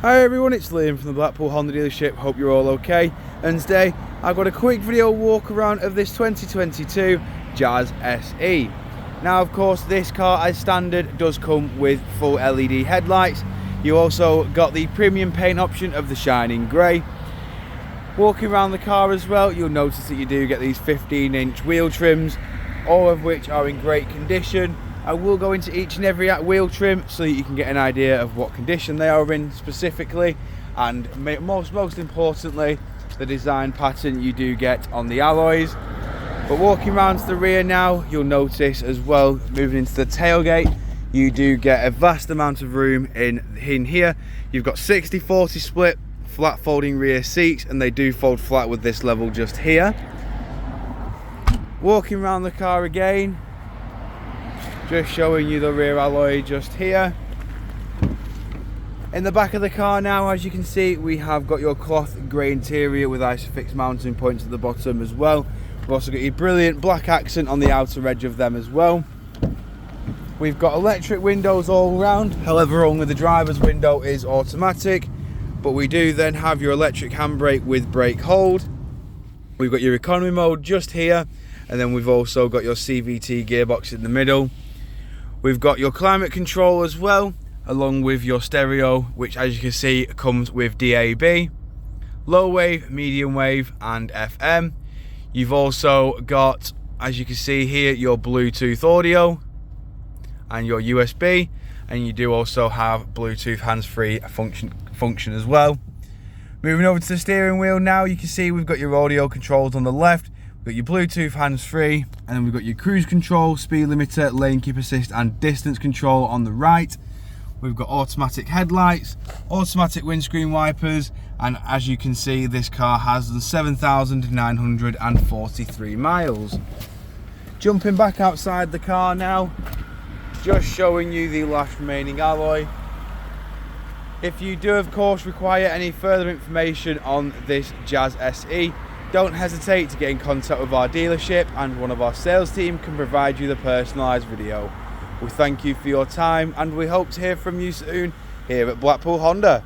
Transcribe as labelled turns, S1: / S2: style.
S1: Hi everyone, it's Liam from the Blackpool Honda dealership. Hope you're all okay. And today I've got a quick video walk around of this 2022 Jazz SE. Now of course this car as standard does come with full LED headlights. You also got the premium paint option of the shining grey. Walking around the car as well, you'll notice that you do get these 15-inch wheel trims, all of which are in great condition. I will go into each and every wheel trim so that you can get an idea of what condition they are in specifically, and most importantly the design pattern you do get on the alloys. But walking around to the rear now, you'll notice as well, moving into the tailgate, you do get a vast amount of room in here. You've got 60-40 split flat folding rear seats, and they do fold flat with this level just here. Walking around the car again, just showing you the rear alloy just here. In the back of the car now, as you can see, we have got your cloth grey interior with Isofix mounting points at the bottom as well. We've also got your brilliant black accent on the outer edge of them as well. We've got electric windows all around, however only the driver's window is automatic, but we do then have your electric handbrake with brake hold. We've got your economy mode just here, and then we've also got your CVT gearbox in the middle. We've got your climate control as well, along with your stereo, which as you can see comes with DAB, low wave, medium wave and FM. You've also got, as you can see here, your Bluetooth audio and your USB, and you do also have Bluetooth hands-free function as well. Moving over to the steering wheel now, you can see we've got your audio controls on the left. We've got your Bluetooth hands-free, and then we've got your cruise control, speed limiter, lane keep assist and distance control on the right. We've got automatic headlights, automatic windscreen wipers, and as you can see this car has 7,943 miles. Jumping back outside the car now, just showing you the last remaining alloy. If you do of course require any further information on this Jazz SE, don't hesitate to get in contact with our dealership, and one of our sales team can provide you the personalised video. We thank you for your time, and we hope to hear from you soon here at Blackpool Honda.